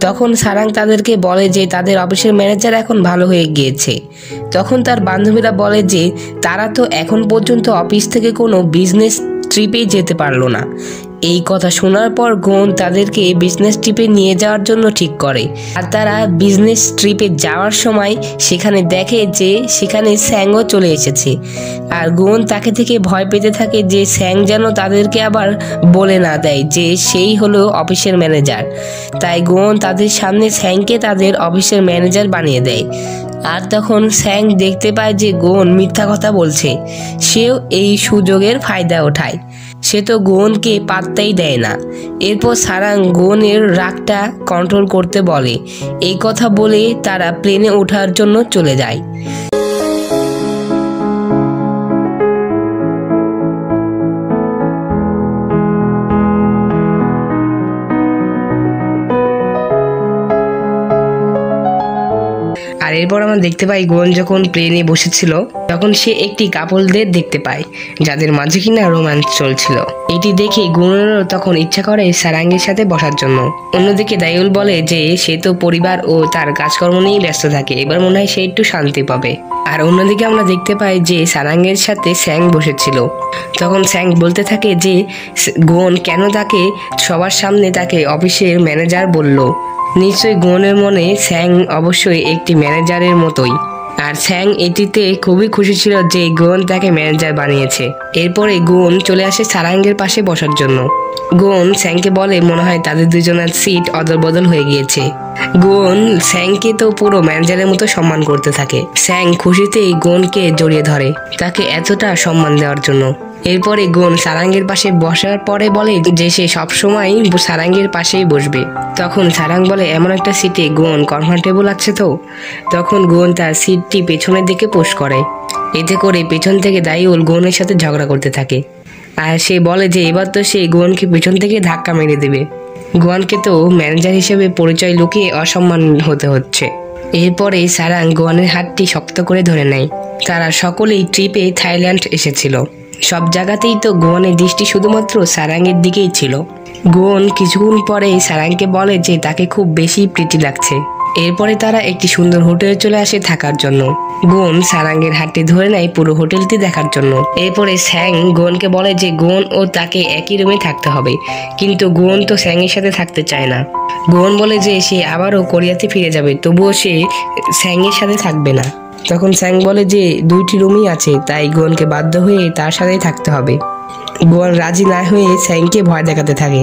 তখন সারাং তাদেরকে বলে যে তাদের অফিসের ম্যানেজার এখন ভালো হয়ে গিয়েছে। তখন তার বান্ধবীরা বলে যে তারা তো এখন পর্যন্ত অফিস থেকে কোনো বিজনেস ট্রিপে যেতে পারলো না। এই কথা শোনার পর গোন তাদেরকে বিজনেস ট্রিপে নিয়ে যাওয়ার জন্য ঠিক করে। আর তারা বিজনেস ট্রিপে যাওয়ার সময় সেখানে দেখে যে সেখানে স্যাংও চলে এসেছে। আর গোন তাকে থেকে ভয় পেতে থাকে যে স্যাং যেন তাদেরকে আবার বলে না দেয় যে সেই হলো অফিসের ম্যানেজার। তাই গোন তাদের সামনে স্যাংকে তাদের অফিসের ম্যানেজার বানিয়ে দেয়। আর তখন স্যাং দেখতে পায় যে গোন মিথ্যা কথা বলছে। সেও এই সুযোগের ফায়দা ওঠায়। সে তো গোনকে পাত্তাই দেয় না। এরপর সারাং গোনের রাগটা কন্ট্রোল করতে বলে। এই কথা বলে তারা প্লেনে ওঠার জন্য চলে যায়। আর এরপর আমরা দেখতে পাই গোন যখন প্লেনে বসেছিল তখন সে একটি কাপলদের দেখতে পায় যাদের মাঝে কিনা রোম্যান্স চলছিল। এটি দেখে গোনেরও তখন ইচ্ছা করে সারাঙ্গের সাথে বসার জন্য। অন্যদিকে দাইউল বলে যে সে তো পরিবার ও তার কাজকর্ম নিয়েই ব্যস্ত থাকে, এবার মনে হয় সে একটু শান্তি পাবে। আর অন্যদিকে আমরা দেখতে পাই যে সারাঙ্গের সাথে স্যাং বসেছিল। তখন স্যাং বলতে থাকে যে গোন কেন তাকে সবার সামনে তাকে অফিসের ম্যানেজার বলল। নিশ্চয়ই গোনের মনে স্যাং অবশ্যই একটি ম্যানেজারের মতোই। আর স্যাং এটিতে খুবই খুশি ছিল যে গোন তাকে ম্যানেজার বানিয়েছে। এরপরে গোন চলে আসে সারাঙ্গের পাশে বসার জন্য। গোন স্যাংকে বলে মনে হয় তাদের দুজনের সিট অদল বদল হয়ে গিয়েছে। গোন স্যাংকে তো পুরো ম্যানেজারের মতো সম্মান করতে থাকে। স্যাং খুশিতেই গোনকে জড়িয়ে ধরে তাকে এতটা সম্মান দেওয়ার জন্য। এরপরে গোন সারাঙ্গের পাশে বসার পরে বলে যে সে সবসময় সারাঙ্গের পাশেই বসবে। তখন সারাং বলে এমন একটা সিটে গোন কমফোর্টেবল আছে তো। তখন গোন তার সিটটি পেছনের দিকে পুশ করে। এতে করে পেছন থেকে দাইউল গোনের সাথে ঝগড়া করতে থাকে। আর সে বলে যে এবার তো সে গোনকে পেছন থেকে ধাক্কা মেরে দেবে। গোয়ানকে তো ম্যানেজার হিসেবে পরিচয় লুকিয়ে অসম্মান হতে হচ্ছে। এরপরে সারাং গোয়ানের হাতটি শক্ত করে ধরে নেয়। তারা সকলেই ট্রিপে থাইল্যান্ড এসেছিল। সব জায়গাতেই তো গোয়ানের দৃষ্টি শুধুমাত্র সারাংয়ের দিকেই ছিল। গোন কিছুক্ষণ পরে সারাংকে বলে যে তাকে খুব বেশি প্রীতি লাগছে। এরপরে তারা একটি সুন্দর হোটেলে চলে আসে থাকার জন্য। গোন সারাঙ্গের হাতটি ধরে নেয় পুরো হোটেলটি দেখার জন্য। এরপরে স্যাং গোনকে বলে যে গোন ও তাকে একই রুমে থাকতে হবে, কিন্তু গোন তো স্যাংয়ের সাথে থাকতে চায় না। গোন বলে যে সে আবারও কোরিয়াতে ফিরে যাবে, তবুও সে স্যাংয়ের সাথে থাকবে না। তখন স্যাং বলে যে দুইটি রুমই আছে, তাই গোনকে বাধ্য হয়ে তার সাথেই থাকতে হবে। গোন রাজি না হয়ে স্যাংকে ভয় দেখাতে থাকে।